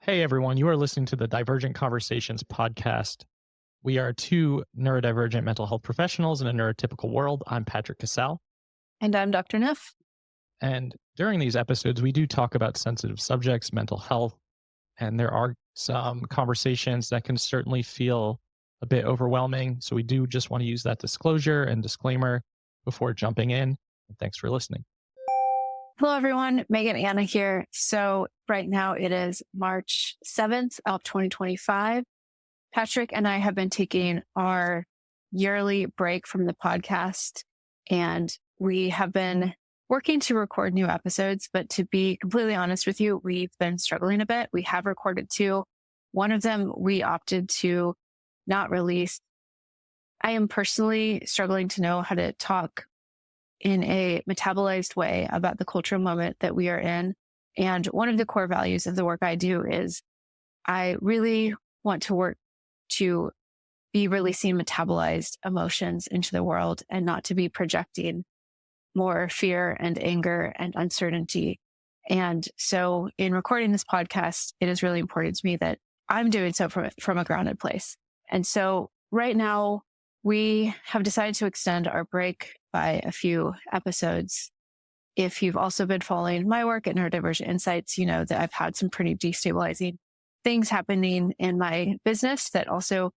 Hey everyone, you are listening to the Divergent Conversations podcast. We are two neurodivergent mental health professionals in a neurotypical world. I'm Patrick Casale. And I'm Dr. Neff. And during these episodes, we do talk about sensitive subjects, mental health, and there are some conversations that can certainly feel a bit overwhelming. So we do just want to use that disclosure and disclaimer before jumping in. And thanks for listening. Hello, everyone. Megan Anna here. So right now it is March 7th of 2025. Patrick and I have been taking our yearly break from the podcast, and we have been working to record new episodes. But to be completely honest with you, we've been struggling a bit. We have recorded two. One of them we opted to not release. I am personally struggling to know how to talk in a metabolized way about the cultural moment that we are in. And one of the core values of the work I do is I really want to work to be releasing metabolized emotions into the world and not to be projecting more fear and anger and uncertainty. And so in recording this podcast, it is really important to me that I'm doing so from a grounded place. And so right now, we have decided to extend our break by a few episodes. If you've also been following my work at Neurodivergent Insights, you know that I've had some pretty destabilizing things happening in my business that also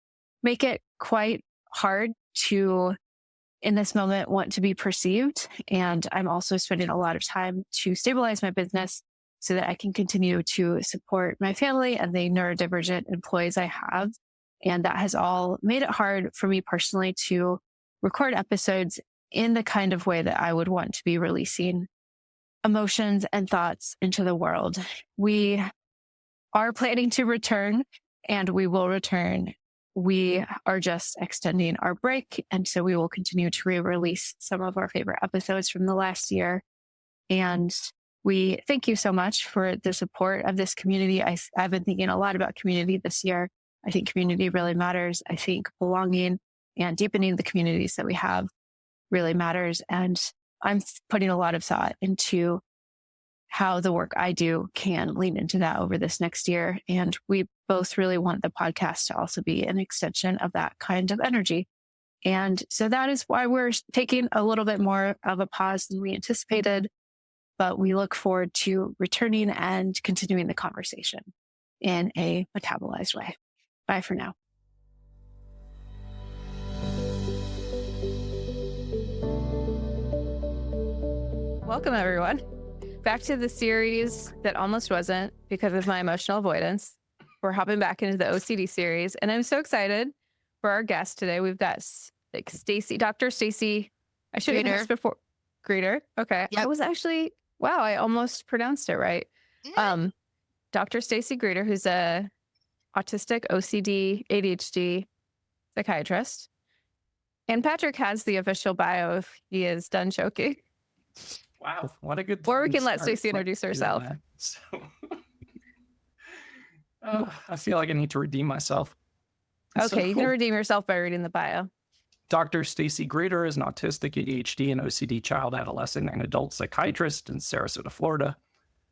make it quite hard to, in this moment, want to be perceived. And I'm also spending a lot of time to stabilize my business so that I can continue to support my family and the neurodivergent employees I have. And that has all made it hard for me personally to record episodes in the kind of way that I would want to be releasing emotions and thoughts into the world. We are planning to return, and we will return. We are just extending our break, and so we will continue to re-release some of our favorite episodes from the last year. And we thank you so much for the support of this community. I've been thinking a lot about community this year. I think community really matters. I think belonging and deepening the communities that we have really matters. And I'm putting a lot of thought into how the work I do can lean into that over this next year. And we both really want the podcast to also be an extension of that kind of energy. And so that is why we're taking a little bit more of a pause than we anticipated, but we look forward to returning and continuing the conversation in a metabolized way. Bye for now. Welcome, everyone, back to the series that almost wasn't because of my emotional avoidance. We're hopping back into the OCD series, and I'm so excited for our guest today. We've got Dr. Stacy. I should have asked before. Greeter. Okay. Yep. I was actually, wow, I almost pronounced it right. Dr. Stacy Greeter, who's a autistic, OCD, ADHD psychiatrist. And Patrick has the official bio if he is done joking. Wow, what a good Or we can let Stacy introduce herself. So, I feel like I need to redeem myself. Okay, you can redeem yourself by reading the bio. Dr. Stacy Greeter is an autistic, ADHD, and OCD child, adolescent, and adult psychiatrist in Sarasota, Florida.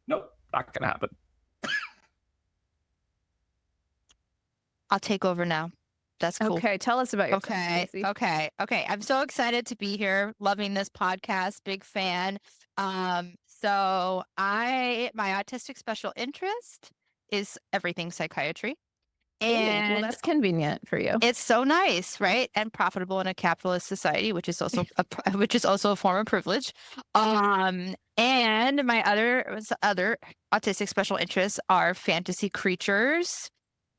Nope, not going to happen. I'll take over now. That's cool. Okay, tell us about yourself. Okay. I'm so excited to be here. Loving this podcast. Big fan. So my autistic special interest is everything psychiatry. And well, that's convenient for you. It's so nice, right? And profitable in a capitalist society, which is also a form of privilege. And my other autistic special interests are fantasy creatures,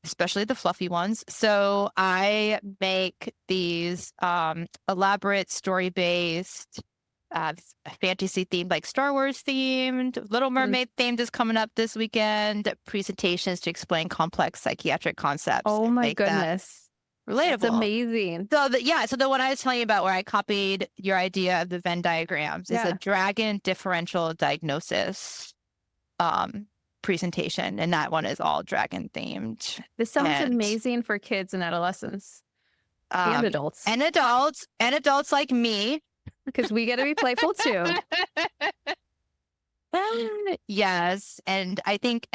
especially the fluffy ones. So I make these elaborate story-based, fantasy-themed, like Star Wars themed, Little Mermaid themed is coming up this weekend, presentations to explain complex psychiatric concepts. Oh my goodness. Relatable. That's amazing. So the one I was telling you about where I copied your idea of the Venn diagrams is a dragon differential diagnosis presentation, and that one is all dragon themed. This sounds amazing for kids and adolescents and adults like me, because we get to be playful too. Yes, and I think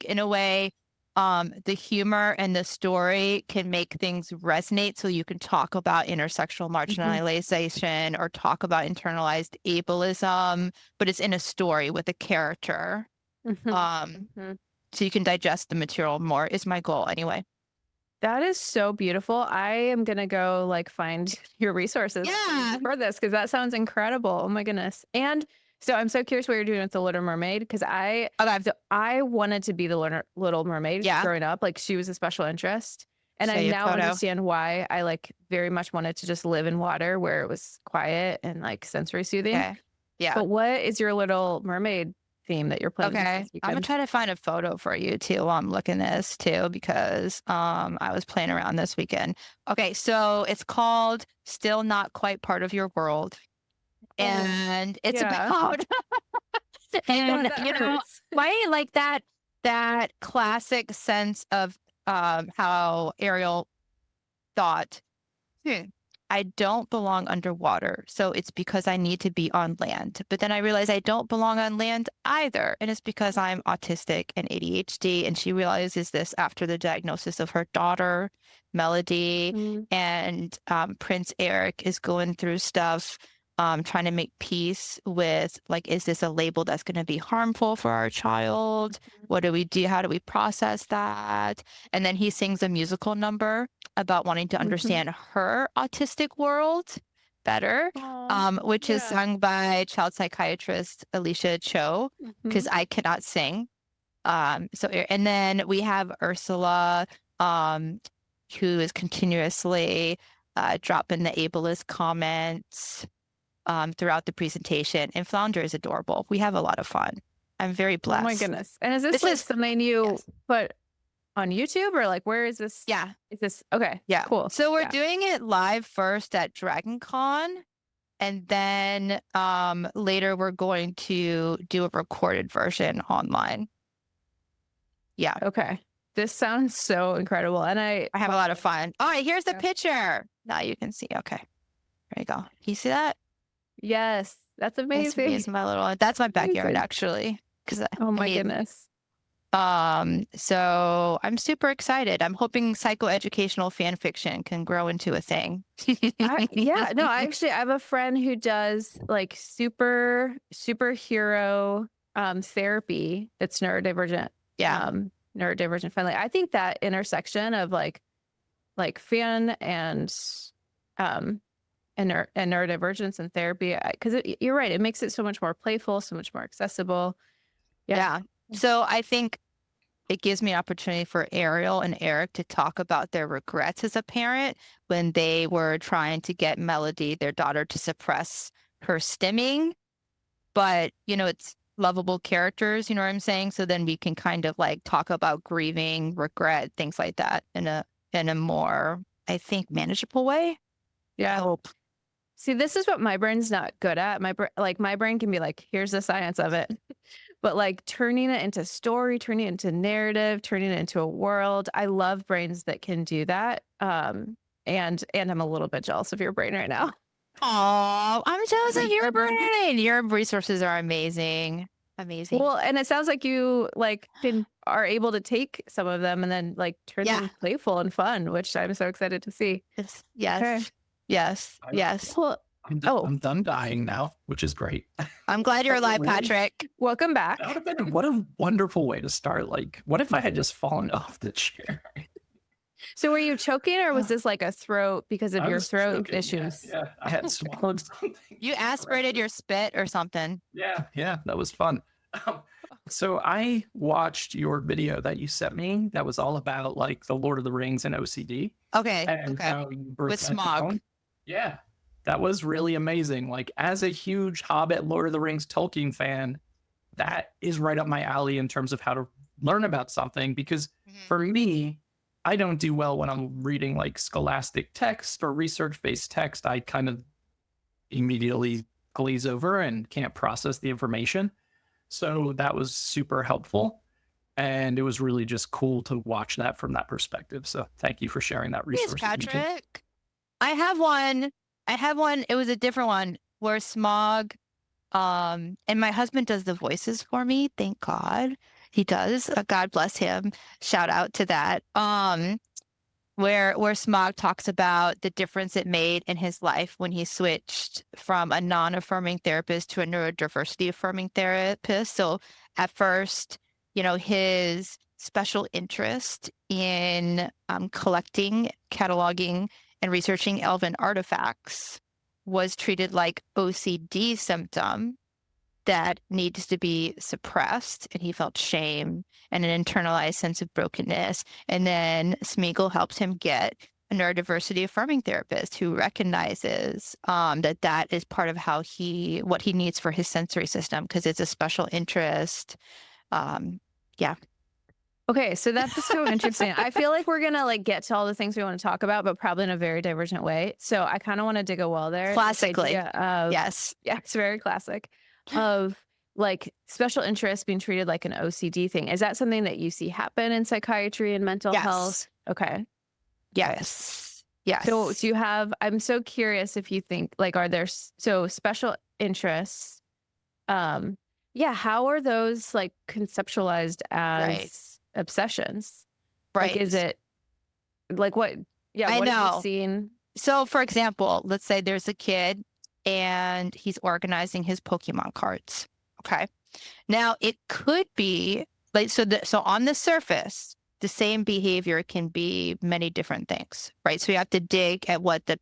in a way the humor and the story can make things resonate, so you can talk about intersectional marginalization or talk about internalized ableism, but it's in a story with a character. So you can digest the material more is my goal anyway. That is so beautiful. I am going to go like find your resources for this because that sounds incredible. Oh my goodness. And so I'm so curious what you're doing with the Little Mermaid because I wanted to be the Little Mermaid growing up. Like she was a special interest. And I now understand why I like very much wanted to just live in water where it was quiet and like sensory soothing. Okay. Yeah. But what is your Little Mermaid theme that you're playing? Okay. I'm gonna try to find a photo for you too while I'm looking this too, because I was playing around this weekend. Okay, so it's called Still Not Quite Part of Your World. And it's about and you know, why like that classic sense of how Ariel thought, I don't belong underwater, so it's because I need to be on land. But then I realized I don't belong on land either, and it's because I'm autistic and ADHD. And she realizes this after the diagnosis of her daughter, Melody, and Prince Eric is going through stuff, trying to make peace with, like, is this a label that's going to be harmful for our child? What do we do? How do we process that? And then he sings a musical number about wanting to understand her autistic world better, which is sung by child psychiatrist 𝗿𝗶𝘀𝘁𝗄, because I cannot sing. And then we have Ursula, who is continuously dropping the ableist comments throughout the presentation. And Flounder is adorable. We have a lot of fun. I'm very blessed. Oh my goodness. And is this something you put on YouTube or like where is this? Yeah. Is this okay? Yeah. Cool. So we're doing it live first at DragonCon, and then later we're going to do a recorded version online. Yeah. Okay. This sounds so incredible. And I have a lot of fun. All right, here's the picture. Now you can see. Okay. There you go. You see that? Yes. That's amazing. That's my backyard actually. Oh my goodness. So I'm super excited. I'm hoping psychoeducational fan fiction can grow into a thing. I have a friend who does like superhero therapy that's neurodivergent. Yeah. Neurodivergent friendly. I think that intersection of like fan and neurodivergence and therapy, because you're right, it makes it so much more playful, so much more accessible. Yeah. So I think it gives me opportunity for Ariel and Eric to talk about their regrets as a parent when they were trying to get Melody, their daughter, to suppress her stimming. But, you know, it's lovable characters, you know what I'm saying? So then we can kind of like talk about grieving, regret, things like that in a more, I think, manageable way. Yeah. See, this is what my brain's not good at. My brain can be like, here's the science of it. But like turning it into story, turning it into narrative, turning it into a world. I love brains that can do that. And I'm a little bit jealous of your brain right now. Oh, I'm jealous of your brain. Your resources are amazing. Amazing. Well, and it sounds like you are able to take some of them and then like turn them playful and fun, which I'm so excited to see. Yes. Okay. Yes. Well, I'm done dying now, which is great. I'm glad you're alive, Patrick. Welcome back. That would have been what a wonderful way to start. Like, what if I had just fallen off the chair? So were you choking or was this like a throat because of your throat issues? Yeah, I had swallowed something. You aspirated your spit or something. Yeah, that was fun. So I watched your video that you sent me that was all about like the Lord of the Rings and OCD. Okay. And with Smog. Yeah. That was really amazing. Like, as a huge Hobbit, Lord of the Rings, Tolkien fan, that is right up my alley in terms of how to learn about something. Because for me, I don't do well when I'm reading like scholastic text or research-based text. I kind of immediately glaze over and can't process the information. So that was super helpful. And it was really just cool to watch that from that perspective. So thank you for sharing that resource. Thanks, Patrick. I have one. It was a different one where Smog, and my husband does the voices for me. Thank God. He does. God bless him. Shout out to that. Where Smog talks about the difference it made in his life when he switched from a non-affirming therapist to a neurodiversity affirming therapist. So at first, his special interest in collecting, cataloging, and researching elven artifacts was treated like OCD symptom that needs to be suppressed, and he felt shame and an internalized sense of brokenness. And then Smeagol helps him get a neurodiversity affirming therapist who recognizes that is part of what he needs for his sensory system, because it's a special interest. Okay, so that's so interesting. I feel like we're gonna get to all the things we want to talk about, but probably in a very divergent way. So I kind of want to dig a well there. Classically, yes, yeah, it's very classic. Of special interest being treated like an OCD thing. Is that something that you see happen in psychiatry and mental health? Okay. Yes. So do you have, I'm so curious if you think are there, special interests, how are those conceptualized as obsessions? Right. Is it what? Yeah. I what know. have you seen? So for example, let's say there's a kid and he's organizing his Pokemon cards. Okay. Now it could be so on the surface, the same behavior can be many different things, right? So you have to dig at what the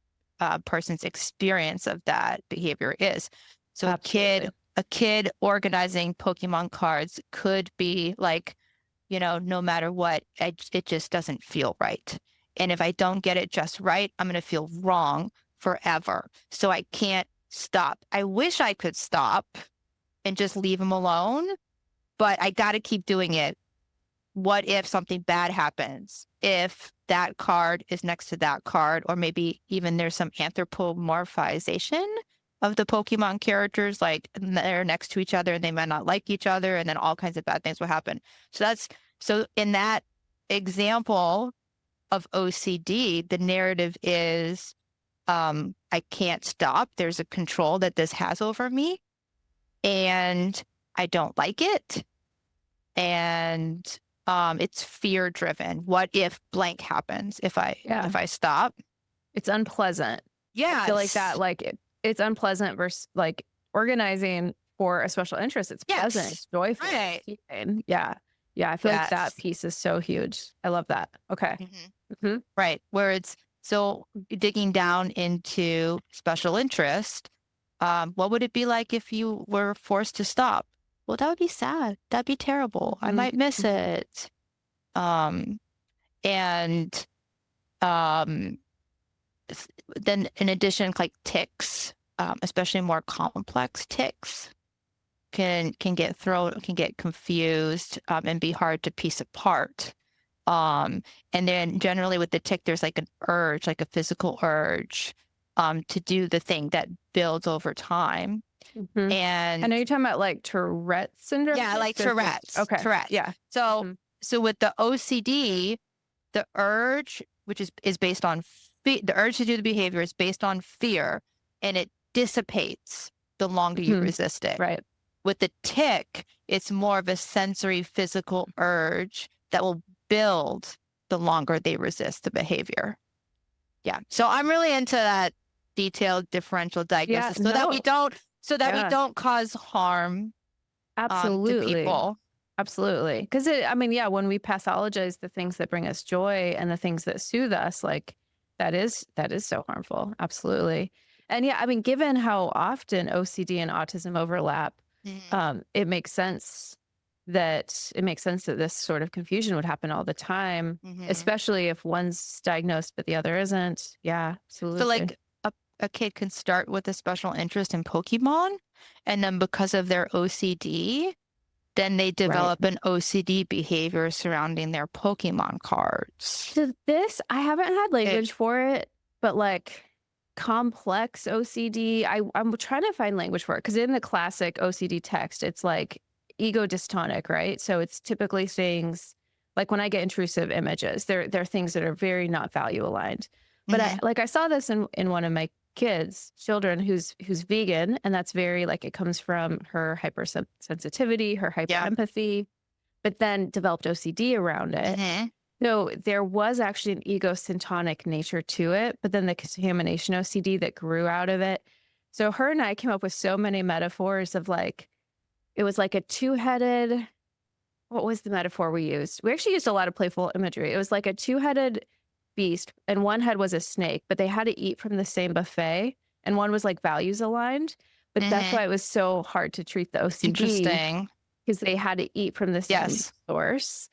person's experience of that behavior is. So Absolutely. a kid organizing Pokemon cards could be no matter what, it just doesn't feel right. And if I don't get it just right, I'm going to feel wrong forever. So I can't stop. I wish I could stop and just leave him alone, but I got to keep doing it. What if something bad happens? If that card is next to that card, or maybe even there's some anthropomorphization of the Pokemon characters, they're next to each other and they might not like each other, and then all kinds of bad things will happen. So in that example of OCD, the narrative is, I can't stop. There's a control that this has over me, and I don't like it. And it's fear driven. What if blank happens if I stop? It's unpleasant. Yeah. I feel like that, it's unpleasant versus organizing for a special interest. It's pleasant, it's joyful. Right. Yeah. I feel like that piece is so huge. I love that. Okay. Right. Where it's so digging down into special interest, what would it be like if you were forced to stop? Well, that would be sad. That'd be terrible. I might miss it. And then in addition, tics, especially more complex tics, can get confused and be hard to piece apart. And then generally with the tic, there's an urge, a physical urge to do the thing that builds over time. And I know you're talking about Tourette's syndrome. Yeah, Tourette's. Okay. Tourette's. Yeah. So with the OCD, the urge, which is based on the urge to do the behavior is based on fear, and it dissipates the longer you resist it. Right. With the tic, it's more of a sensory physical urge that will build the longer they resist the behavior. Yeah. So I'm really into that detailed differential diagnosis that we don't cause harm to people. Absolutely. Because when we pathologize the things that bring us joy and the things that soothe us, that is so harmful. Absolutely. And given how often OCD and autism overlap, it makes sense that this sort of confusion would happen all the time, especially if one's diagnosed but the other isn't. Yeah, absolutely. So a kid can start with a special interest in Pokemon, and then because of their OCD, then they develop an OCD behavior surrounding their Pokemon cards. So I haven't had language for it, but complex OCD, I'm trying to find language for it, because in the classic OCD text, it's ego dystonic, right? So it's typically things when I get intrusive images, they're things that are very not value aligned. But I saw this in one of my children who's vegan, and that's very it comes from her hypersensitivity, her hyperempathy. but then developed OCD around it. Mm-hmm. So there was actually an egosyntonic nature to it, but then the contamination OCD that grew out of it. So her and I came up with so many metaphors of like, it was like a two-headed, what was the metaphor we used? We actually used a lot of playful imagery. It was like a two-headed beast, and one head was a snake, but they had to eat from the same buffet, and one was like values aligned. But that's why it was so hard to treat the OCD. Interesting. Because they had to eat from the same source.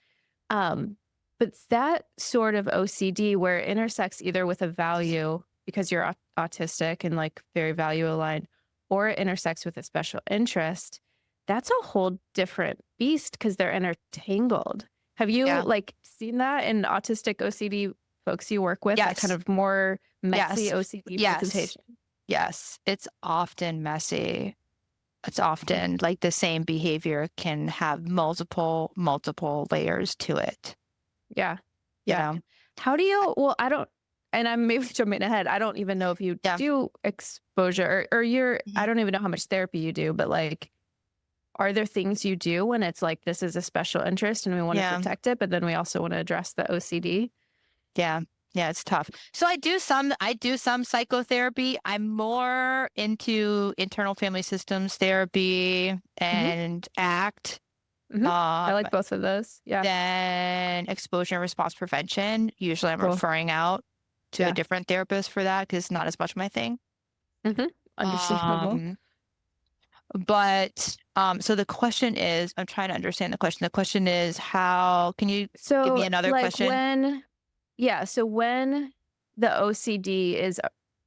But that sort of OCD where it intersects either with a value because you're autistic and like very value aligned, or it intersects with a special interest, that's a whole different beast because they're intertangled. Have you like seen that in autistic OCD folks you work with? That kind of more messy OCD presentation? Yes, it's often messy. It's often like the same behavior can have multiple layers to it. Yeah. Yeah. How do you, well, I don't, and I'm maybe jumping ahead. I don't even know if you do exposure or you're, I don't even know how much therapy you do, but like, are there things you do when it's like, this is a special interest and we want to protect it, but then we also want to address the OCD? Yeah. Yeah, it's tough. So I do some psychotherapy. I'm more into internal family systems therapy and ACT. I like both of those. Yeah. Then exposure and response prevention. Usually I'm referring out to a different therapist for that because it's not as much my thing. Understandable. But so the question is, I'm trying to understand the question. The question is, how can you give me another question? So when the OCD is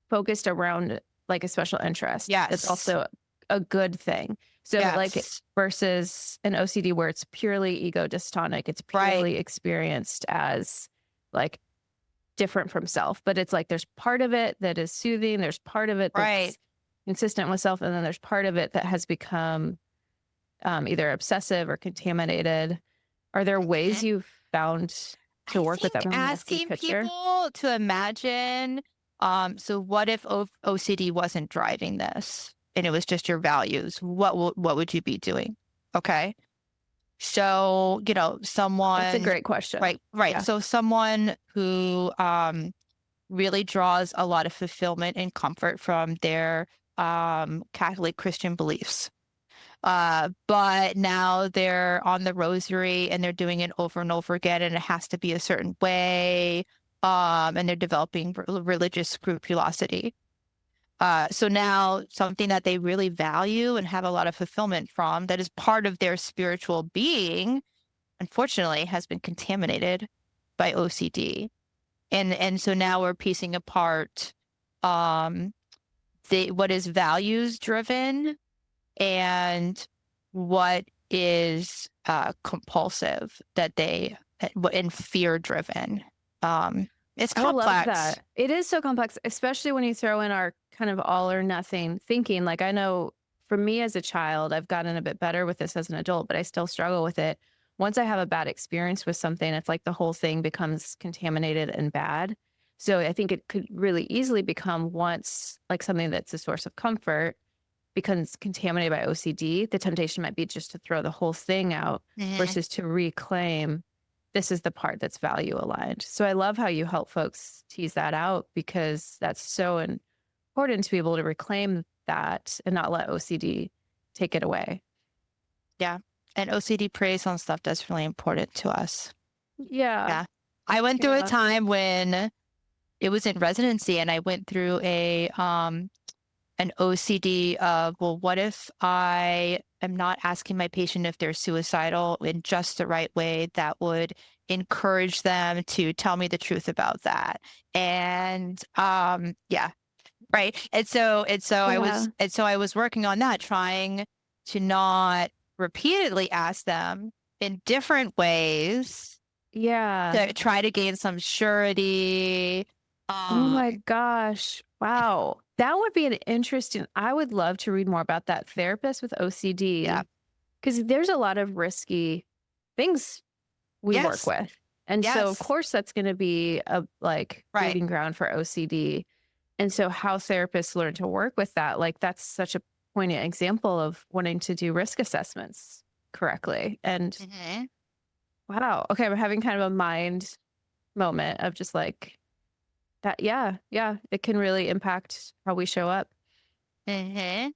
focused around like a special interest, it's also a good thing. So like versus an OCD where it's purely ego dystonic, it's purely experienced as like different from self, but it's like there's part of it that is soothing, there's part of it that's consistent with self, and then there's part of it that has become either obsessive or contaminated. Are there ways you've found to work with them? Asking people to imagine, so what if OCD wasn't driving this and it was just your values? What would you be doing? Okay. So, someone. That's a great question. Right. Yeah. So someone who really draws a lot of fulfillment and comfort from their Catholic Christian beliefs. But now they're on the rosary and they're doing it over and over again, and it has to be a certain way. And they're developing religious scrupulosity. So now something that they really value and have a lot of fulfillment from, that is part of their spiritual being, unfortunately, has been contaminated by OCD. And so now we're piecing apart what is values driven and what is compulsive and fear driven. It's complex. I love that. It is so complex, especially when you throw in our kind of all or nothing thinking. Like I know for me as a child, I've gotten a bit better with this as an adult, but I still struggle with it. Once I have a bad experience with something, it's like the whole thing becomes contaminated and bad. So I think it could really easily become, once like something that's a source of comfort becomes contaminated by OCD, the temptation might be just to throw the whole thing out versus to reclaim this is the part that's value aligned. So I love how you help folks tease that out, because that's so important to be able to reclaim that and not let OCD take it away. Yeah. And OCD preys on stuff that's really important to us. Yeah. I went through a time when it was in residency, and I went through an OCD of, well, what if I am not asking my patient if they're suicidal in just the right way that would encourage them to tell me the truth about that? And right. And so I was working on that, trying to not repeatedly ask them in different ways. Yeah. To try to gain some surety. Oh my gosh. Wow. That would be an interesting, I would love to read more about that. Therapist with OCD. Yeah. Because there's a lot of risky things we work with. And so of course that's going to be a breeding ground for OCD. And so how therapists learn to work with that, like that's such a poignant example of wanting to do risk assessments correctly. And Wow. Okay. I'm having kind of a mind moment of just like that. Yeah. Yeah. It can really impact how we show up. Mm-hmm.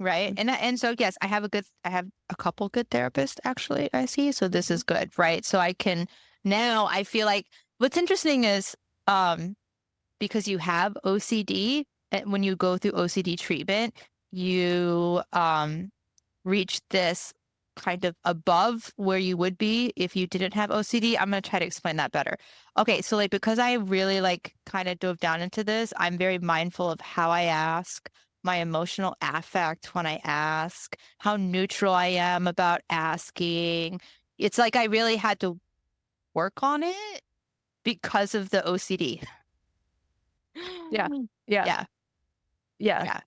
Right. And so, yes, I have a couple good therapists, actually, I see. So this is good. Right. So I feel like what's interesting is, because you have OCD, and when you go through OCD treatment, you, reach this kind of above where you would be if you didn't have OCD. I'm going to try to explain that better. Okay. So like, because I really like kind of dove down into this, I'm very mindful of how I ask, my emotional affect when I ask, how neutral I am about asking. It's like I really had to work on it because of the OCD. Yeah. Yeah. Yeah. Yeah.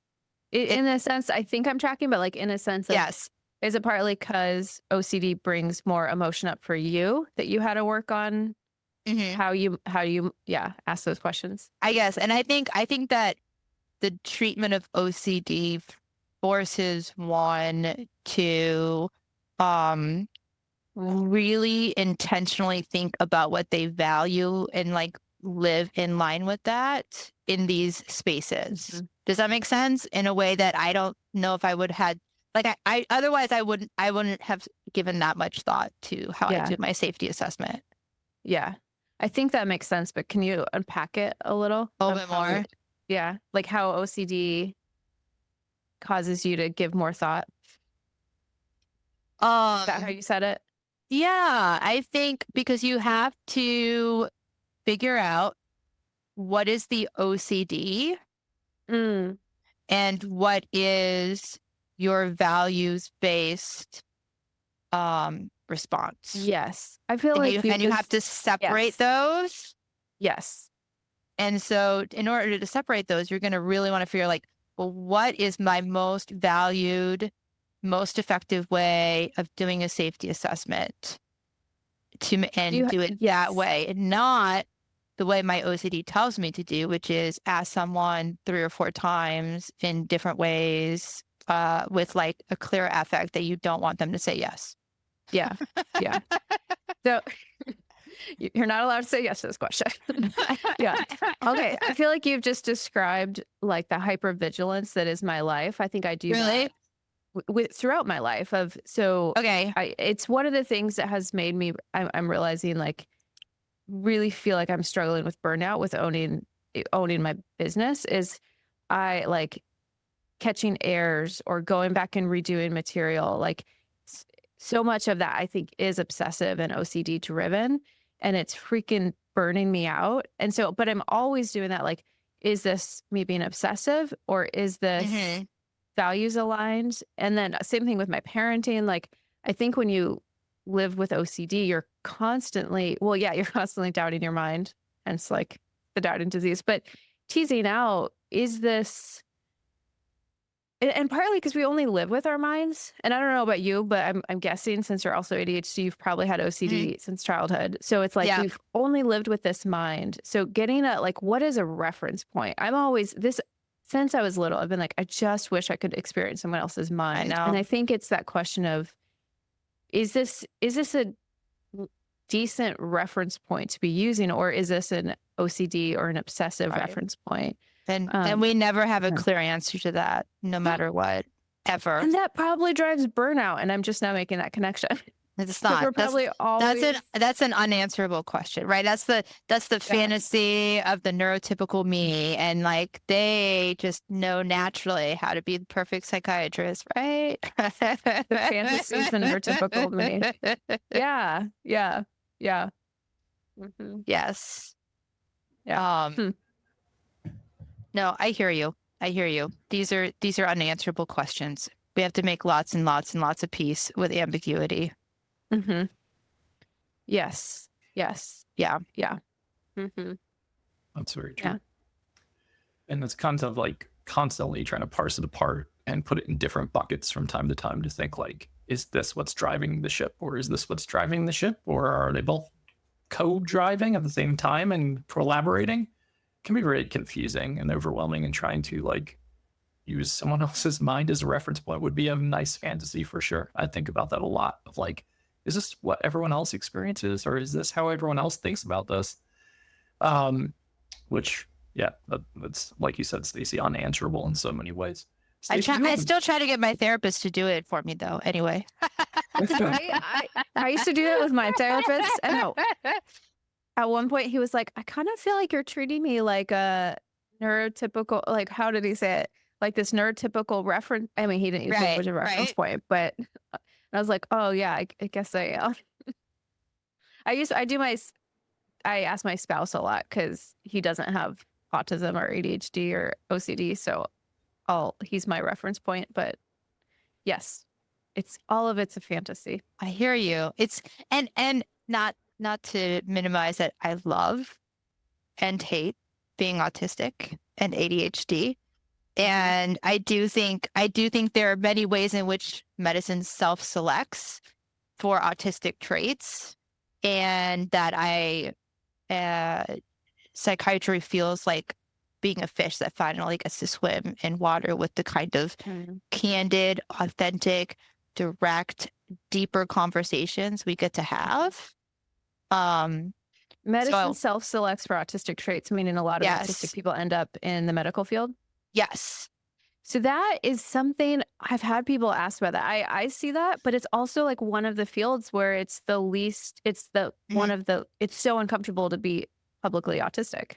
In a sense, I think I'm tracking, but like in a sense of, Yes. is it partly because OCD brings more emotion up for you that you had to work on Mhm. how you ask those questions? I guess. And I think that the treatment of OCD forces one to really intentionally think about what they value and like live in line with that in these spaces. Mhm. Does that make sense? In a way that I don't know if I would had like I otherwise I wouldn't have given that much thought to how I Yeah. do my safety assessment. Yeah. I think that makes sense, but can you unpack it a little? A of little bit how more. it- Yeah. Like how OCD causes you to give more thought. Is that how you said it? Yeah, I think because you have to figure out what is the OCD Mm. and what is your values-based response. Yes. I feel And like you have to separate yes. those. Yes. And so in order to separate those, you're going to really want to figure like, well, what is my most valued, most effective way of doing a safety assessment and do it that way, and not the way my OCD tells me to do, which is ask someone 3 or 4 times in different ways with like a clear affect that you don't want them to say yes. Yeah. Yeah. So you're not allowed to say yes to this question. Yeah. Okay. I feel like you've just described like the hypervigilance that is my life. I think I do Really? that throughout my life Okay. it's one of the things that has made me, I'm realizing like really feel like I'm struggling with burnout with owning my business is I like catching errors or going back and redoing material. Like so much of that I think is obsessive and OCD driven, and it's freaking burning me out. And so, but I'm always doing that. Like, is this me being obsessive or is this Mhm. values aligned? And then same thing with my parenting. Like, I think when you live with OCD, you're constantly doubting your mind. And it's like the doubting disease, but teasing out, is this, and partly because we only live with our minds. And I don't know about you, but I'm guessing since you're also ADHD, you've probably had OCD since childhood. So it's like we've only lived with this mind. So getting at like, what is a reference point? I'm always since I was little, I've been like, I just wish I could experience someone else's mind. I know. And I think it's that question of, is this a decent reference point to be using, or is this an OCD or an obsessive reference point? And we never have a clear answer to that, no matter what, ever. And that probably drives burnout. And I'm just now making that connection. It's not. We're probably always... That's an unanswerable question, right? That's the fantasy of the neurotypical me, and like they just know naturally how to be the perfect psychiatrist, right? The fantasy is the neurotypical me. Yeah. Mm-hmm. Yes. Yeah. No, I hear you. These are unanswerable questions. We have to make lots and lots and lots of peace with ambiguity. Mm-hmm. Yes. Yeah. Mm-hmm. That's very true. Yeah. And it's kind of like constantly trying to parse it apart and put it in different buckets from time to time to think like, is this what's driving the ship, or is this what's driving the ship, or are they both co-driving at the same time and collaborating? Can be very confusing and overwhelming, and trying to like use someone else's mind as a reference point would be a nice fantasy for sure. I think about that a lot of like, is this what everyone else experiences, or is this how everyone else thinks about this? Which, yeah, that's, like you said, Stacy, unanswerable in so many ways. Stacey, I still try to get my therapist to do it for me, though. Anyway. I used to do that with my therapist. And at one point he was like, I kind of feel like you're treating me like a neurotypical, like, how did he say it? Like this neurotypical reference. I mean, he didn't use the language of reference point, but I was like, oh yeah, I guess I am. I ask my spouse a lot because he doesn't have autism or ADHD or OCD. So he's my reference point, but yes, it's a fantasy. I hear you. It's, and not to minimize that I love and hate being autistic and ADHD. And I do think there are many ways in which medicine self-selects for autistic traits, and that psychiatry feels like being a fish that finally gets to swim in water with the kind of candid, authentic, direct, deeper conversations we get to have. Medicine self-selects for autistic traits, meaning a lot of autistic people end up in the medical field. Yes. So that is something I've had people ask about that. I see that, but it's also like one of the fields where it's the least, it's the one of the, it's so uncomfortable to be publicly autistic.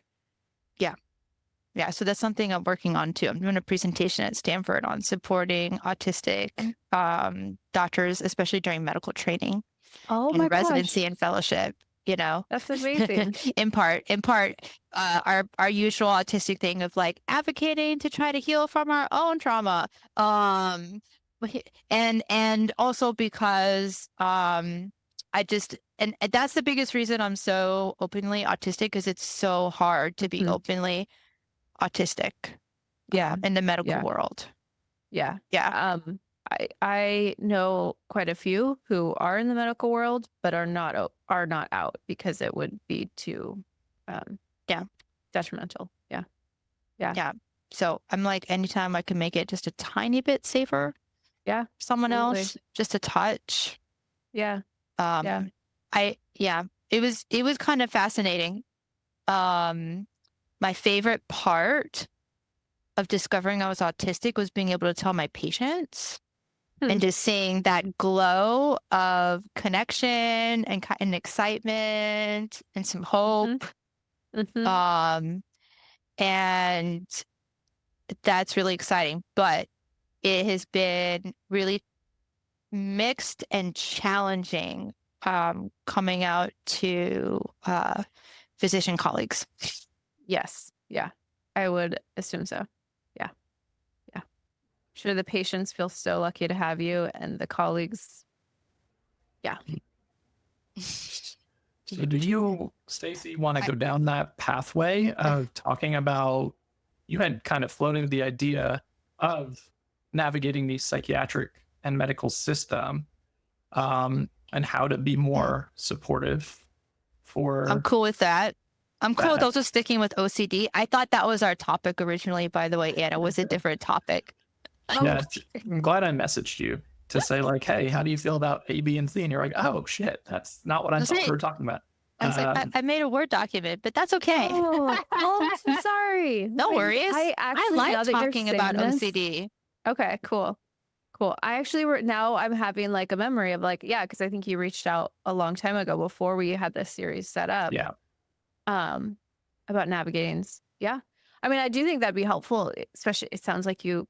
Yeah, so that's something I'm working on too. I'm doing a presentation at Stanford on supporting autistic doctors, especially during medical training. Oh my gosh. Residency and fellowship, you know. That's amazing. in part, our usual autistic thing of like advocating to try to heal from our own trauma. And also because and that's the biggest reason I'm so openly autistic, because it's so hard to be openly autistic in the medical world. I know quite a few who are in the medical world but are not out because it would be too detrimental. So I'm like, anytime I can make it just a tiny bit safer for someone else, just a touch. It was kind of fascinating. My favorite part of discovering I was autistic was being able to tell my patients and just seeing that glow of connection and excitement and some hope. And that's really exciting. But it has been really mixed and challenging coming out to physician colleagues. Yes. Yeah. I would assume so. Yeah. Sure. The patients feel so lucky to have you, and the colleagues. Yeah. So do you, Stacy, want to go down that pathway of talking about, you had kind of floated the idea of navigating the psychiatric and medical system, and how to be more supportive for... I'm cool with that. I'm cool with also sticking with OCD. I thought that was our topic originally, by the way, Anna. Was a different topic. Yeah, I'm glad I messaged you to say like, hey, how do you feel about A, B, and C? And you're like, oh shit, that's not what I thought we were talking about. I made a Word document, but that's okay. Oh, I'm so sorry. No worries. I like talking about OCD. Okay, cool. I actually I'm having like a memory of like, because I think you reached out a long time ago before we had this series set up. Yeah. About navigating. Yeah. I mean, I do think that'd be helpful, especially it sounds like you've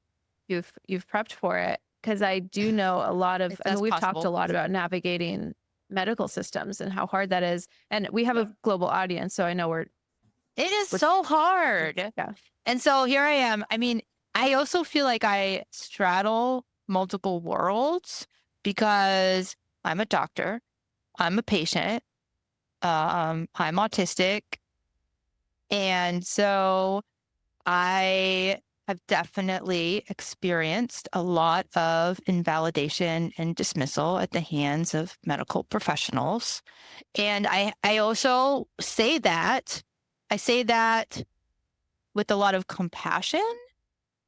prepped for it, because I do know a lot of, we've talked a lot about navigating medical systems and how hard that is. And we have a global audience, so I know it is so hard. Yeah. And so here I am. I mean, I also feel like I straddle multiple worlds because I'm a doctor, I'm a patient, I'm autistic. And so I have definitely experienced a lot of invalidation and dismissal at the hands of medical professionals. And I also say that, with a lot of compassion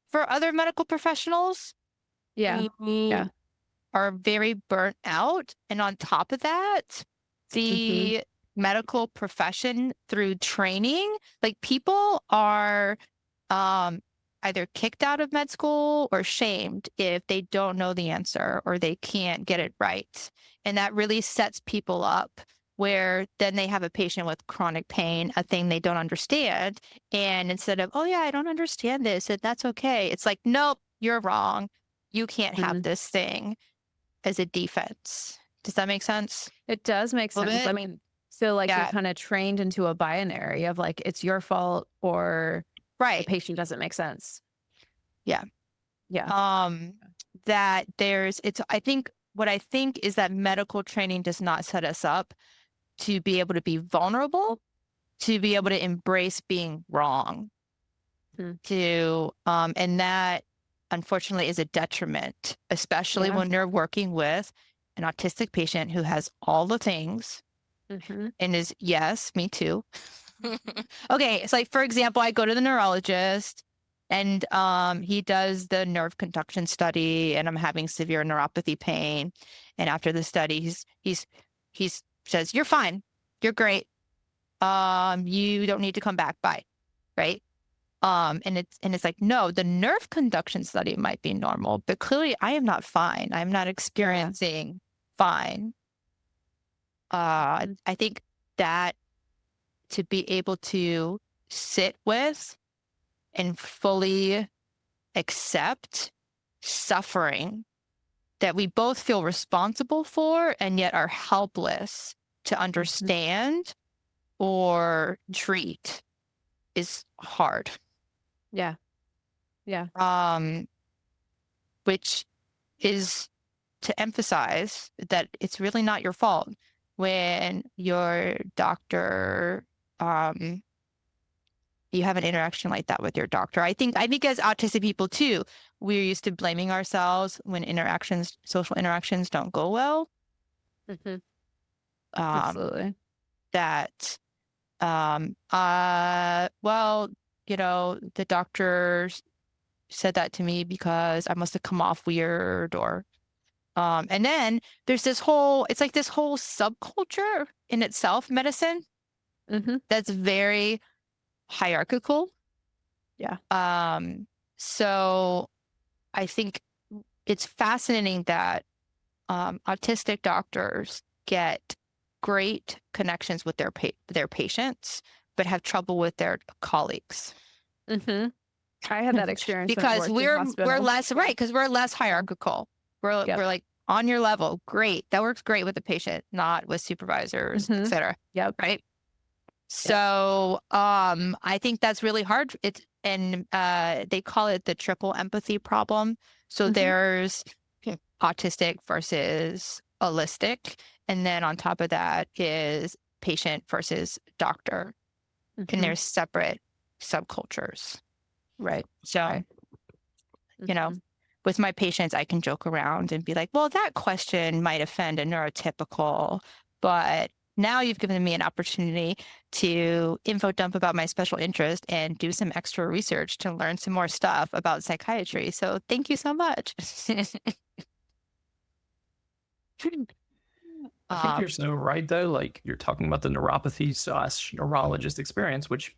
for other medical professionals. Yeah. are very burnt out. And on top of that, the medical profession through training, like people are either kicked out of med school or shamed if they don't know the answer or they can't get it right. And that really sets people up where then they have a patient with chronic pain, a thing they don't understand. And instead of, oh yeah, I don't understand this, and that's okay. It's like, nope, you're wrong. You can't have this thing as a defense. Does that make sense? It does make A little sense. bit? I mean, so like Yeah. you're kind of trained into a binary of like, it's your fault or the Right. patient doesn't make sense. Yeah. Yeah. That there's, I think what I think is that medical training does not set us up to be able to be vulnerable, to be able to embrace being wrong, and that unfortunately is a detriment, especially when you're working with an autistic patient who has all the things and is, yes, me too. Okay, it's like, for example, I go to the neurologist and he does the nerve conduction study and I'm having severe neuropathy pain. And after the study, he's says, you're fine. You're great. You don't need to come back. Bye. Right. And it's like, no, the nerve conduction study might be normal, but clearly I am not fine. I'm not experiencing fine. I think that to be able to sit with and fully accept suffering that we both feel responsible for and yet are helpless to understand or treat is hard. Yeah. Which is to emphasize that it's really not your fault when your doctor, you have an interaction like that with your doctor. I think as autistic people too, we're used to blaming ourselves when social interactions don't go well. Absolutely. That, well, the doctor said that to me because I must have come off weird or, and then there's it's like this whole subculture in itself, medicine, that's very hierarchical. Yeah. So I think it's fascinating that autistic doctors get great connections with their patients, but have trouble with their colleagues. I had that experience when I because worked in we're hospitals. less right because we're less hierarchical. We're like on your level, great. That works great with the patient, not with supervisors, etc. Yep. Right. So I think that's really hard. They call it the triple empathy problem. So there's autistic versus holistic. And then on top of that is patient versus doctor. And there's separate subcultures. Right. So, with my patients, I can joke around and be like, well, that question might offend a neurotypical, but now you've given me an opportunity to info dump about my special interest and do some extra research to learn some more stuff about psychiatry. So thank you so much. I think you're so right, though. Like, you're talking about the neuropathy / neurologist experience, which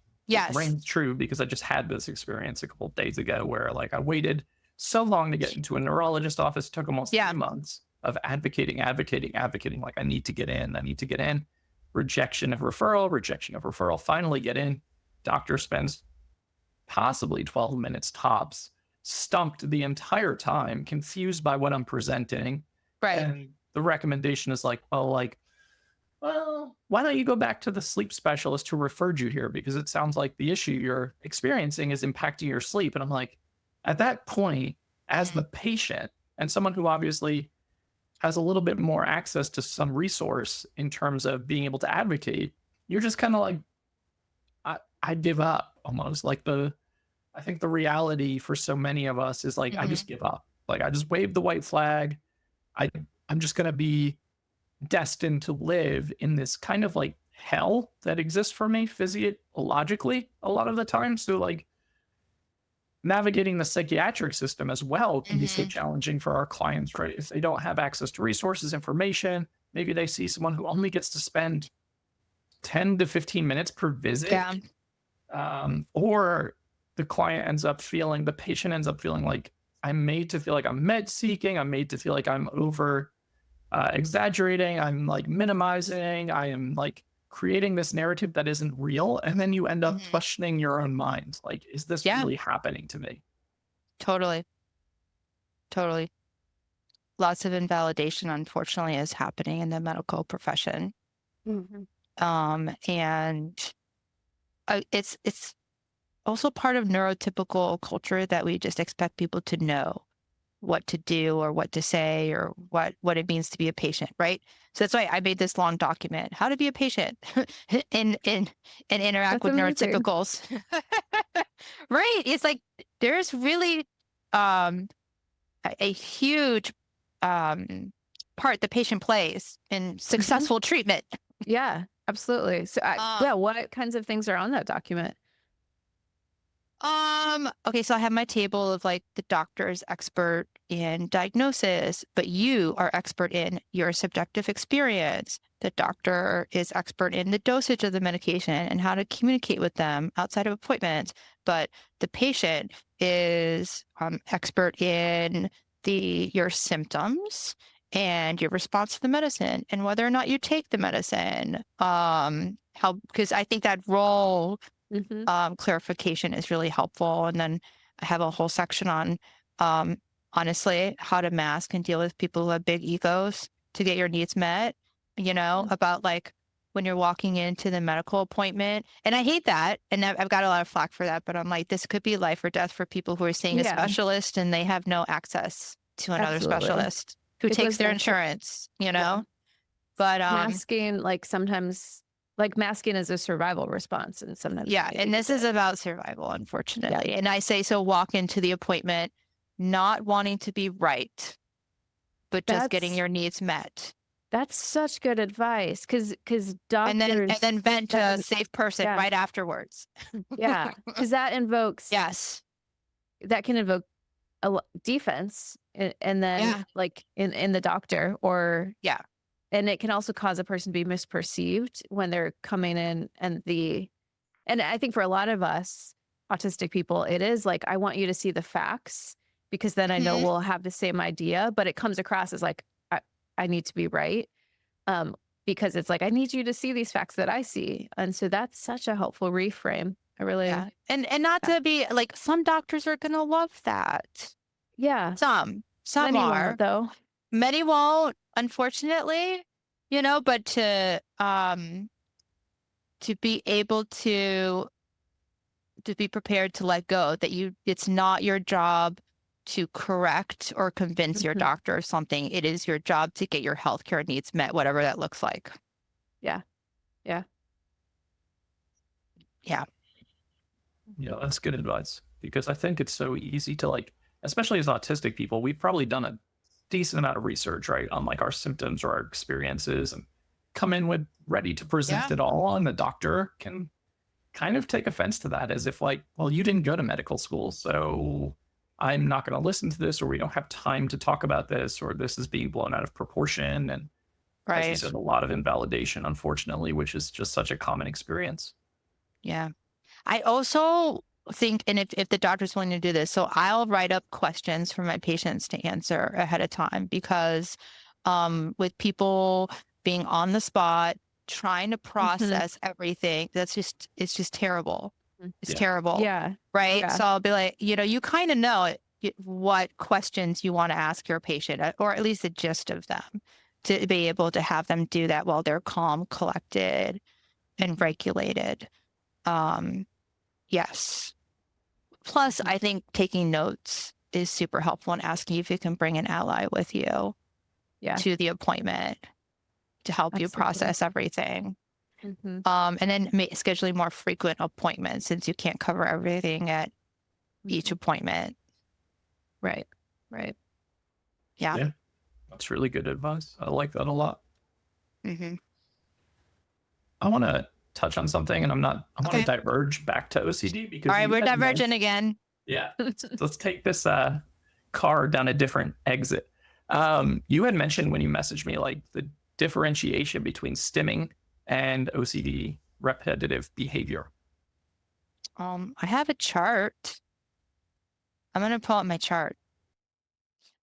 rings true because I just had this experience a couple of days ago where, like, I waited so long to get into a neurologist office. It took almost 3 months of advocating. Like, I need to get in. Rejection of referral. Finally get in. Doctor spends possibly 12 minutes tops, stumped the entire time, confused by what I'm presenting. Right. And the recommendation is like, well, why don't you go back to the sleep specialist who referred you here? Because it sounds like the issue you're experiencing is impacting your sleep. And I'm like, at that point, as the patient and someone who obviously has a little bit more access to some resource in terms of being able to advocate, you're just kind of like, I give up almost. Like, I think the reality for so many of us is like, I just give up. Like, I just wave the white flag. I'm just going to be destined to live in this kind of like hell that exists for me physiologically a lot of the time. So like, navigating the psychiatric system as well can be so challenging for our clients, right? If they don't have access to resources, information, maybe they see someone who only gets to spend 10 to 15 minutes per visit. Or the patient ends up feeling like I'm made to feel like I'm med seeking. I'm made to feel like I'm over exaggerating. I'm like minimizing. I am like creating this narrative that isn't real. And then you end up questioning your own mind. Like, is this really happening to me? Totally. Lots of invalidation, unfortunately, is happening in the medical profession. And it's also part of neurotypical culture that we just expect people to know what to do or what to say or what it means to be a patient, right? So that's why I made this long document, how to be a patient and interact with neurotypicals. Right. It's like there's really a huge part the patient plays in successful treatment. Yeah, absolutely. So what kinds of things are on that document? Okay, so I have my table of like the doctor is expert in diagnosis, but you are expert in your subjective experience. The doctor is expert in the dosage of the medication and how to communicate with them outside of appointments. But the patient is expert in your symptoms and your response to the medicine and whether or not you take the medicine. Because I think that role clarification is really helpful. And then I have a whole section on, honestly, how to mask and deal with people who have big egos to get your needs met, about like when you're walking into the medical appointment. And I hate that. And I've got a lot of flack for that, but I'm like, this could be life or death for people who are seeing a specialist and they have no access to another specialist who takes their insurance, But masking, like sometimes, like masking is a survival response, and sometimes and this is about survival, unfortunately. And I say, so walk into the appointment not wanting to be right, but just getting your needs met. That's such good advice, because doctors and then vent to a safe person right afterwards. Because that invokes that can invoke a defense, and then like in the doctor and it can also cause a person to be misperceived when they're coming in. And I think for a lot of us autistic people, it is like, I want you to see the facts because then I know we'll have the same idea, but it comes across as like, I need to be right. Because it's like, I need you to see these facts that I see. And so that's such a helpful reframe. I really, and not to be like, some doctors are going to love that. Yeah. Some Many are won't, though. Many won't, unfortunately, but to be able to be prepared to let go, that it's not your job to correct or convince your doctor of something. It is your job to get your healthcare needs met, whatever that looks like. Yeah, that's good advice, because I think it's so easy to, like, especially as autistic people, we've probably done a decent amount of research, right, on like our symptoms or our experiences and come in with ready to present it all. And the doctor can kind of take offense to that as if like, well, you didn't go to medical school, so I'm not going to listen to this, or we don't have time to talk about this, or this is being blown out of proportion. And as you said, a lot of invalidation, unfortunately, which is just such a common experience. Yeah. I also think, and if the doctor's willing to do this, so I'll write up questions for my patients to answer ahead of time, because with people being on the spot, trying to process everything, it's just terrible. It's terrible. Yeah. Right. Yeah. So I'll be like, you kind of know what questions you want to ask your patient, or at least the gist of them, to be able to have them do that while they're calm, collected, and regulated. Yes. Plus, I think taking notes is super helpful, and asking if you can bring an ally with you to the appointment to help you process everything. And then scheduling more frequent appointments, since you can't cover everything at each appointment. Right. Yeah. That's really good advice. I like that a lot. I want to touch on something, and I want to diverge back to OCD, because all right, we're divergent again. Yeah. Let's take this car down a different exit. You had mentioned when you messaged me, like the differentiation between stimming and OCD repetitive behavior. I have a chart. I'm going to pull up my chart.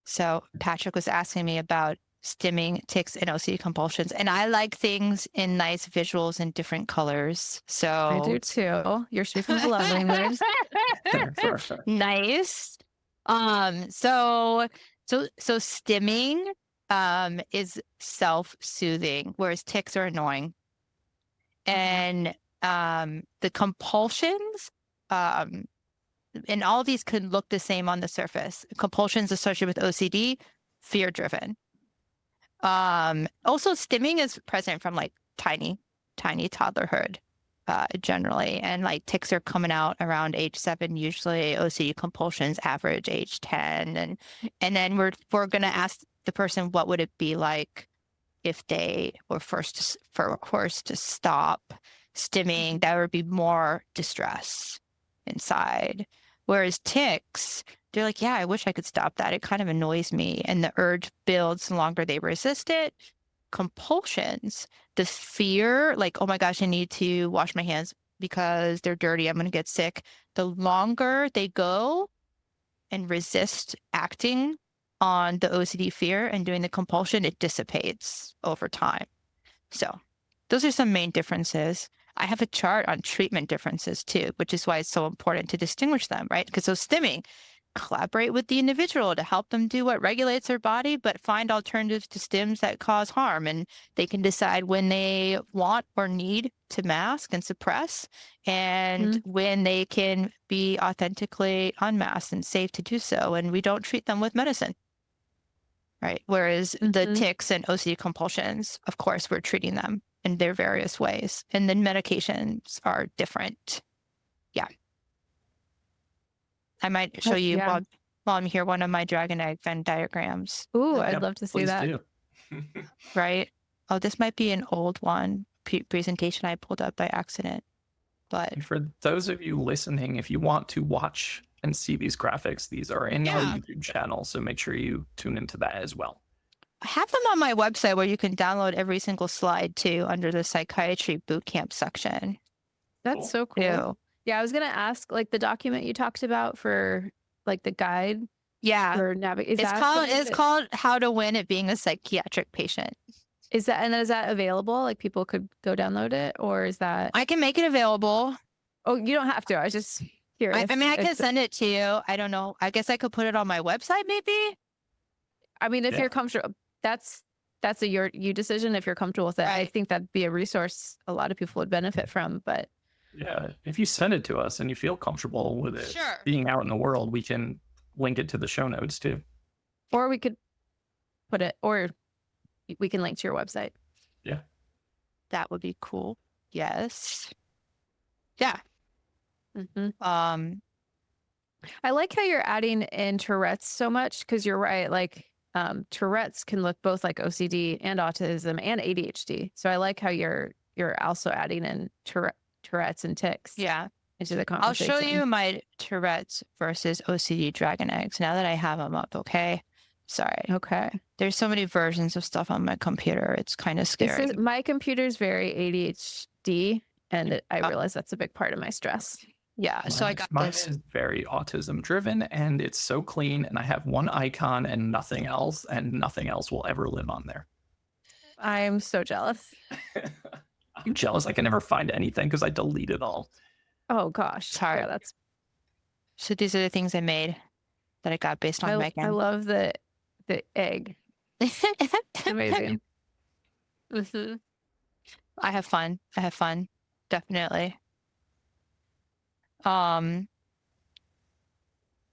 So Patrick was asking me about stimming, tics, and OCD compulsions. And I like things in nice visuals and different colors. So I do too. You're speaking the love language. Sure. Nice. So stimming is self-soothing, whereas tics are annoying. And the compulsions, and all these could look the same on the surface. Compulsions associated with OCD, fear-driven. Also, stimming is present from like tiny toddlerhood, generally, and like tics are coming out around age 7 usually. OCD compulsions average age 10, and then we're gonna ask the person what would it be like if they were forced to stop stimming. That would be more distress inside. Whereas tics, they're like, yeah, I wish I could stop that. It kind of annoys me. And the urge builds the longer they resist it. Compulsions, the fear, like, oh my gosh, I need to wash my hands because they're dirty. I'm going to get sick. The longer they go and resist acting on the OCD fear and doing the compulsion, it dissipates over time. So those are some main differences. I have a chart on treatment differences too, which is why it's so important to distinguish them, right? Because so stimming, collaborate with the individual to help them do what regulates their body, but find alternatives to stims that cause harm. And they can decide when they want or need to mask and suppress, and when they can be authentically unmasked and safe to do so. And we don't treat them with medicine, right? Whereas the tics and OCD compulsions, of course, we're treating them in their various ways. And then medications are different. Yeah. I might show you while I'm here one of my dragon egg Venn diagrams. Ooh, I'd love to see that. Do. Right? Oh, this might be an old one presentation I pulled up by accident. But for those of you listening, if you want to watch and see these graphics, these are in our YouTube channel. So make sure you tune into that as well. I have them on my website where you can download every single slide too under the psychiatry bootcamp section. That's so cool. Yeah, I was gonna ask, like, the document you talked about for like the guide. Yeah, for it's called How to Win at Being a Psychiatric Patient. Is that available? Like, people could go download it, or is that? I can make it available. Oh, you don't have to. I was just curious. I mean, I can send it to you. I don't know. I guess I could put it on my website, maybe. I mean, if you're comfortable, that's a you decision. If you're comfortable with it, I think that'd be a resource a lot of people would benefit from. But yeah, if you send it to us and you feel comfortable with it being out in the world, we can link it to the show notes too. Or we could put it, or we can link to your website. Yeah, that would be cool. Yes. Yeah. I like how you're adding in Tourette's so much, because you're right. Like, Tourette's can look both like OCD and autism and ADHD. So I like how you're also adding in Tourette's and tics. Yeah. Into the conversation. I'll show you my Tourette's versus OCD dragon eggs now that I have them up. Okay. Sorry. Okay. There's so many versions of stuff on my computer. It's kind of scary. My computer's very ADHD, and I realize that's a big part of my stress. Yeah. So I got mine this. is very autism driven, and it's so clean, and I have one icon and nothing else will ever live on there. I'm so jealous. I'm jealous. I can never find anything because I delete it all. Oh gosh. Sorry. Yeah, so these are the things I made that I got based on Megan. I love the egg. Amazing. I have fun. Definitely.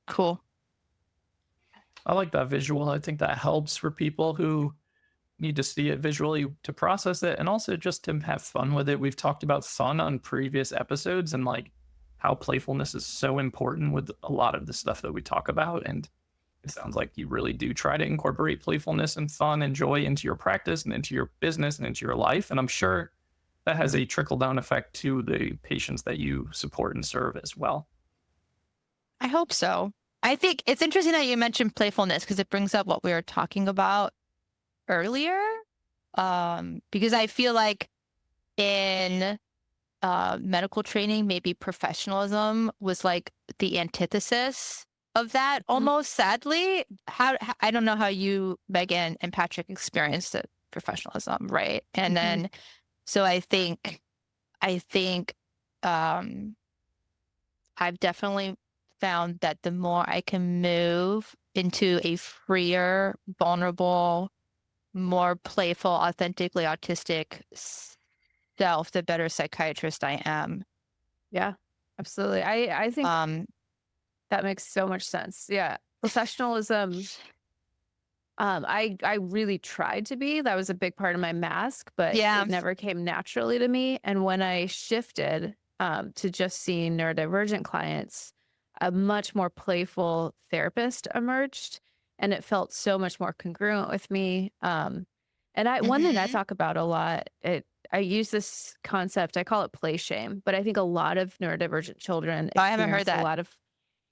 Cool. I like that visual. I think that helps for people who need to see it visually to process it, and also just to have fun with it. We've talked about fun on previous episodes, and like how playfulness is so important with a lot of the stuff that we talk about. And it sounds like you really do try to incorporate playfulness and fun and joy into your practice and into your business and into your life. And I'm sure that has a trickle down effect to the patients that you support and serve as well. I hope so. I think it's interesting that you mentioned playfulness because it brings up what we were talking about earlier. Because I feel like in medical training, maybe professionalism was like the antithesis of that almost, sadly. I don't know how you, Megan and Patrick, experienced it, professionalism, right? And then, so I think I've definitely found that the more I can move into a freer, vulnerable, more playful, authentically autistic self, the better psychiatrist I am. Yeah, absolutely. I think that makes so much sense. Yeah. Professionalism. I really tried to be. That was a big part of my mask, but it never came naturally to me. And when I shifted to just seeing neurodivergent clients, a much more playful therapist emerged, and it felt so much more congruent with me. And one thing I talk about a lot, I use this concept, I call it play shame, but I think a lot of neurodivergent children I haven't heard that. a lot of,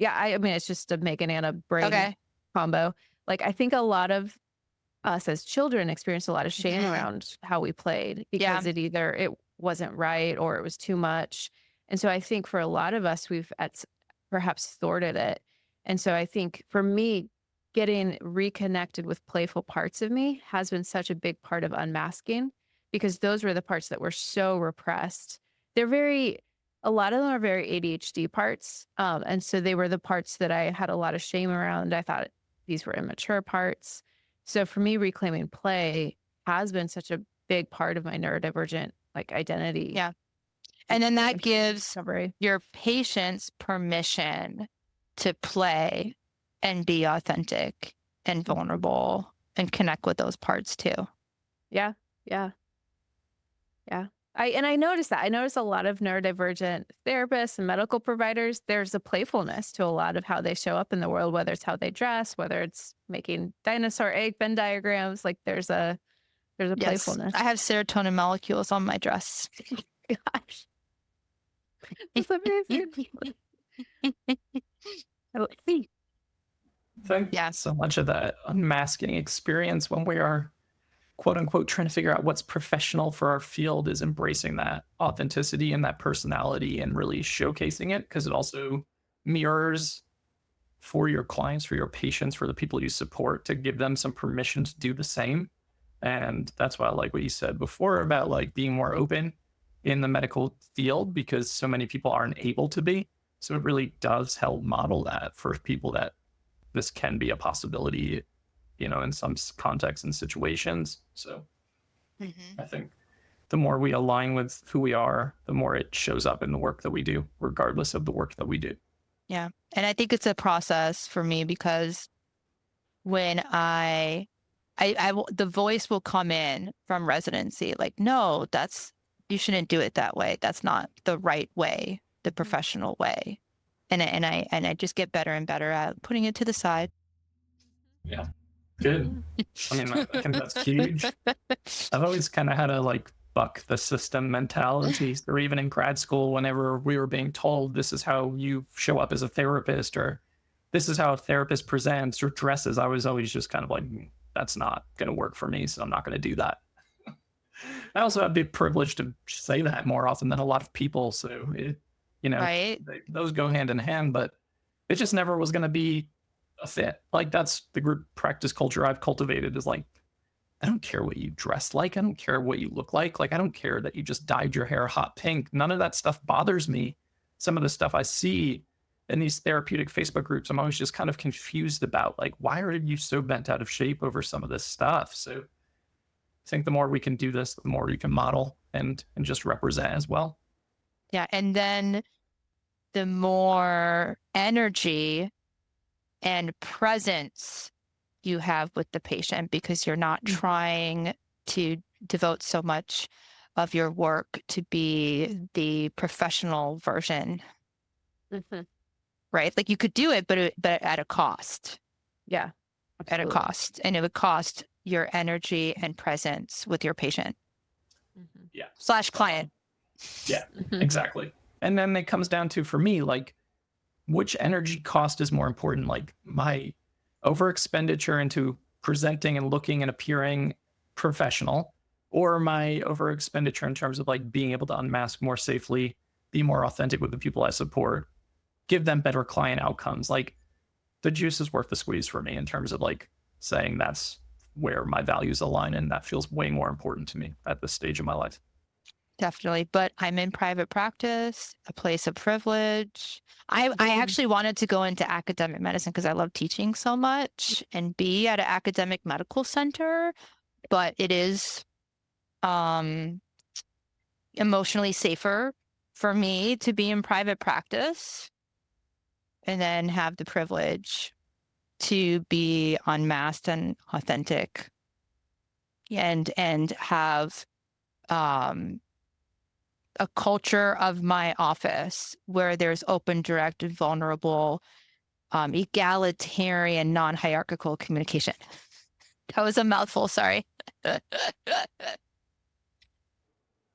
I mean, it's just a Megan Anna brain combo. Like, I think a lot of us as children experience a lot of shame around how we played because it wasn't right or it was too much. And so I think for a lot of us, we've perhaps thwarted it. And so I think for me, getting reconnected with playful parts of me has been such a big part of unmasking, because those were the parts that were so repressed. A lot of them are very ADHD parts. And so they were the parts that I had a lot of shame around. I thought these were immature parts. So for me, reclaiming play has been such a big part of my neurodivergent identity. Yeah. And then that gives your patients permission to play and be authentic and vulnerable and connect with those parts too. Yeah. Yeah. Yeah. I noticed that. I noticed a lot of neurodivergent therapists and medical providers, there's a playfulness to a lot of how they show up in the world, whether it's how they dress, whether it's making dinosaur egg Venn diagrams. Like there's a playfulness. I have serotonin molecules on my dress. Gosh. That's amazing. I think so much of that unmasking experience when we are quote unquote trying to figure out what's professional for our field is embracing that authenticity and that personality and really showcasing it, because it also mirrors for your clients, for your patients, for the people you support, to give them some permission to do the same. And that's why I like what you said before about like being more open in the medical field, because so many people aren't able to be. So it really does help model that for people that this can be a possibility, you know, in some contexts and situations. So I think the more we align with who we are, the more it shows up in the work that we do, regardless of the work that we do. Yeah. And I think it's a process for me, because when the voice will come in from residency, like, no, you shouldn't do it that way. That's not the right way, the professional way. And I just get better and better at putting it to the side. Yeah. Good. I mean, I think that's huge. I've always kind of had a like buck the system mentality, or even in grad school, whenever we were being told this is how you show up as a therapist, or this is how a therapist presents or dresses, I was always just kind of like, that's not going to work for me, so I'm not going to do that. I also have the privilege to say that more often than a lot of people, so it, you know, those go hand in hand, but it just never was going to be a fit. Like, that's the group practice culture I've cultivated, is like, I don't care what you dress like. I don't care what you look like. Like, I don't care that you just dyed your hair hot pink. None of that stuff bothers me. Some of the stuff I see in these therapeutic Facebook groups, I'm always just kind of confused about, like, why are you so bent out of shape over some of this stuff? So I think the more we can do this, the more we can model and just represent as well. Yeah. And then the more energy and presence you have with the patient, because you're not trying to devote so much of your work to be the professional version. Right? Like, you could do it, but at a cost. Yeah. Absolutely. At a cost. And it would cost your energy and presence with your patient. Yeah. /client. Yeah, exactly. And then it comes down to, for me, like, which energy cost is more important? Like my over expenditure into presenting and looking and appearing professional, or my over expenditure in terms of like being able to unmask more safely, be more authentic with the people I support, give them better client outcomes. Like the juice is worth the squeeze for me in terms of like saying that's where my values align, and that feels way more important to me at this stage of my life. Definitely. But I'm in private practice, a place of privilege. I actually wanted to go into academic medicine because I love teaching so much and be at an academic medical center, but it is emotionally safer for me to be in private practice and then have the privilege to be unmasked and authentic and have a culture of my office where there's open, direct, vulnerable, egalitarian, non-hierarchical communication. That was a mouthful, sorry. Well,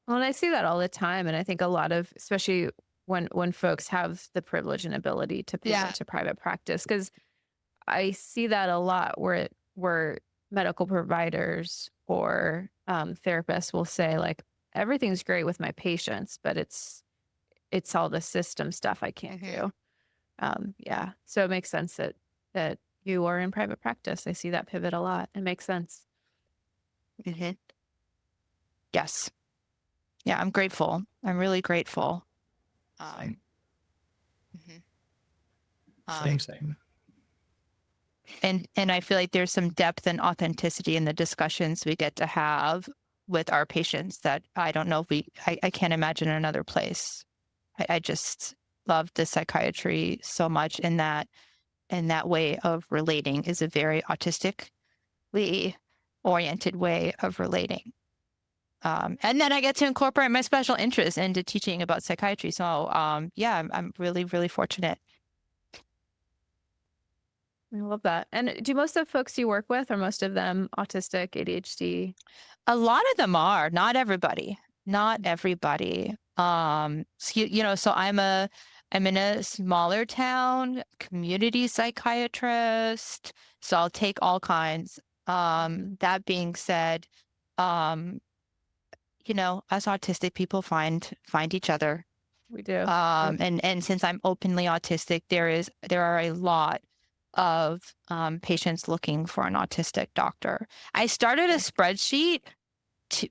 and I see that all the time. And I think a lot of, especially when folks have the privilege and ability to pay into private practice, because I see that a lot where medical providers or therapists will say like, everything's great with my patients, but it's all the system stuff I can't do. Yeah. So it makes sense that you are in private practice. I see that pivot a lot. It makes sense. Yes. Yeah, I'm grateful. I'm really grateful. Same. And I feel like there's some depth and authenticity in the discussions we get to have with our patients that I don't know if I can't imagine another place. I just love the psychiatry so much in that way of relating is a very autistically oriented way of relating. And then I get to incorporate my special interests into teaching about psychiatry. So yeah, I'm really, really fortunate. I love that. And do most of the folks you work with, are most of them autistic, ADHD? A lot of them are, not everybody. Not everybody. So, so I'm in a smaller town, community psychiatrist. So I'll take all kinds. That being said, as autistic people find each other. We do. And since I'm openly autistic, there are a lot of patients looking for an autistic doctor. I started a spreadsheet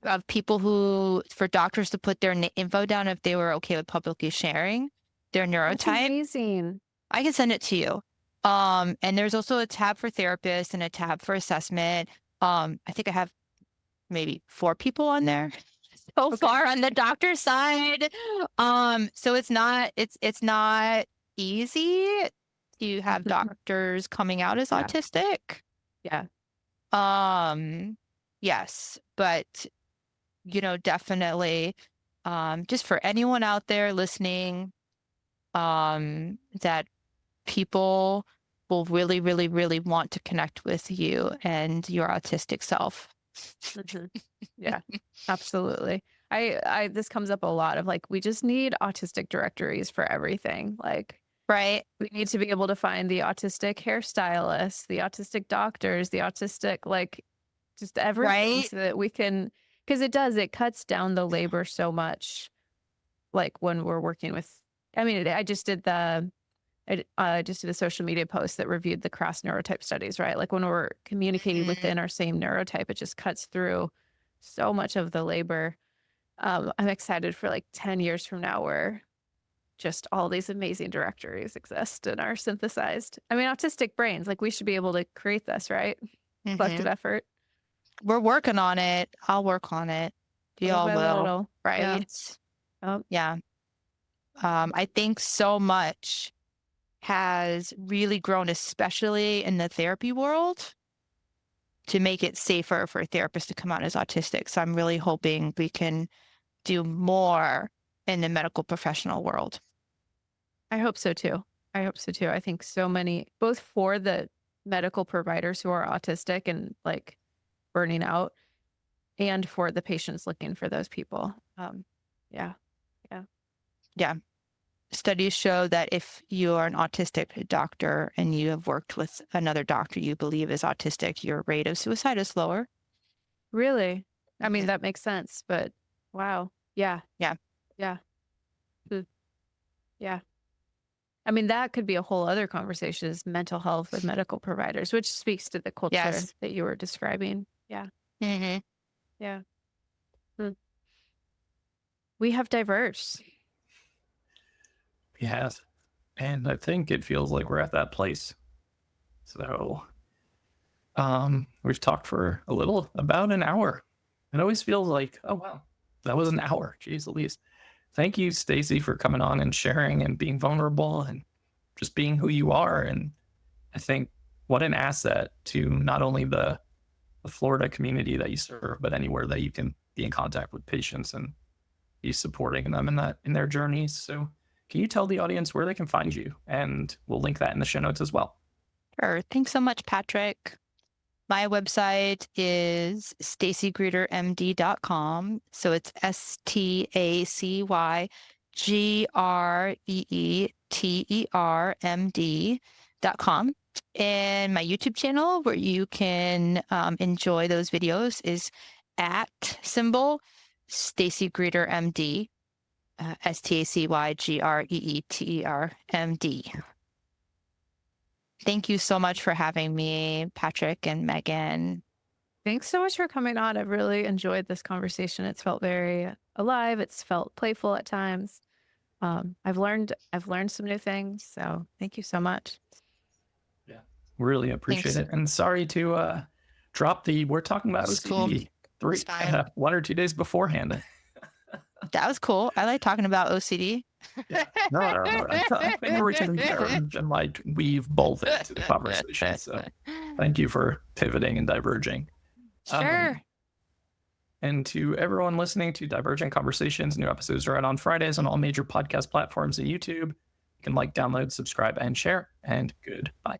of people for doctors to put their info down if they were okay with publicly sharing their neurotype. That's amazing. I can send it to you. And there's also a tab for therapists and a tab for assessment. I think I have maybe 4 people on there so far on the doctor side. So it's not easy to have doctors coming out as autistic. Yeah. Yes, but definitely just for anyone out there listening, that people will really, really, really want to connect with you and your autistic self. Yeah, absolutely. This comes up a lot of like, we just need autistic directories for everything. Like, right. We need to be able to find the autistic hairstylist, the autistic doctors, the autistic, like just everything so that we can, because it cuts down the labor so much. Like when we're working with, I just did a social media post that reviewed the cross neurotype studies, right? Like when we're communicating within our same neurotype, it just cuts through so much of the labor. I'm excited for like 10 years from now where just all these amazing directories exist and are synthesized. Autistic brains, like we should be able to create this, right? Collective effort. We're working on it. I'll work on it. You all will, right? Yeah. I think so much has really grown, especially in the therapy world, to make it safer for therapists to come out as autistic. So I'm really hoping we can do more in the medical professional world. I hope so too. I think so many, both for the medical providers who are autistic and like burning out, and for the patients looking for those people. Yeah. studies show that if you are an autistic doctor and you have worked with another doctor you believe is autistic, your rate of suicide is lower. Really? I mean, that makes sense, but wow. Yeah. Yeah. Yeah. Yeah. I mean, that could be a whole other conversation, is mental health with medical providers, which speaks to the culture that you were describing. Yeah. Mm-hmm. Yeah. We have diverged. Yes. And I think it feels like we're at that place. So we've talked for about an hour. It always feels like, oh wow, that was an hour. Jeez Louise. Thank you, Stacy, for coming on and sharing and being vulnerable and just being who you are. And I think what an asset to not only the Florida community that you serve, but anywhere that you can be in contact with patients and be supporting them in their journeys. So can you tell the audience where they can find you? And we'll link that in the show notes as well. Sure. Thanks so much, Patrick. My website is stacygreetermd.com. So it's STACYGREETERMD.com. And my YouTube channel, where you can enjoy those videos, is @Stacy Greeter MD, STACYGREETERMD. Thank you so much for having me, Patrick and Megan. Thanks so much for coming on. I've really enjoyed this conversation. It's felt very alive. It's felt playful at times. I've learned some new things. So thank you so much. Yeah, really appreciate it. And sorry to drop we're talking about OCD cool. 1 or 2 days beforehand. That was cool. I like talking about OCD. Yeah. No. I think we can diverge and weave both into the conversation. So thank you for pivoting and diverging. Sure. And to everyone listening to Divergent Conversations, new episodes are out on Fridays on all major podcast platforms and YouTube. You can download, subscribe, and share. And goodbye.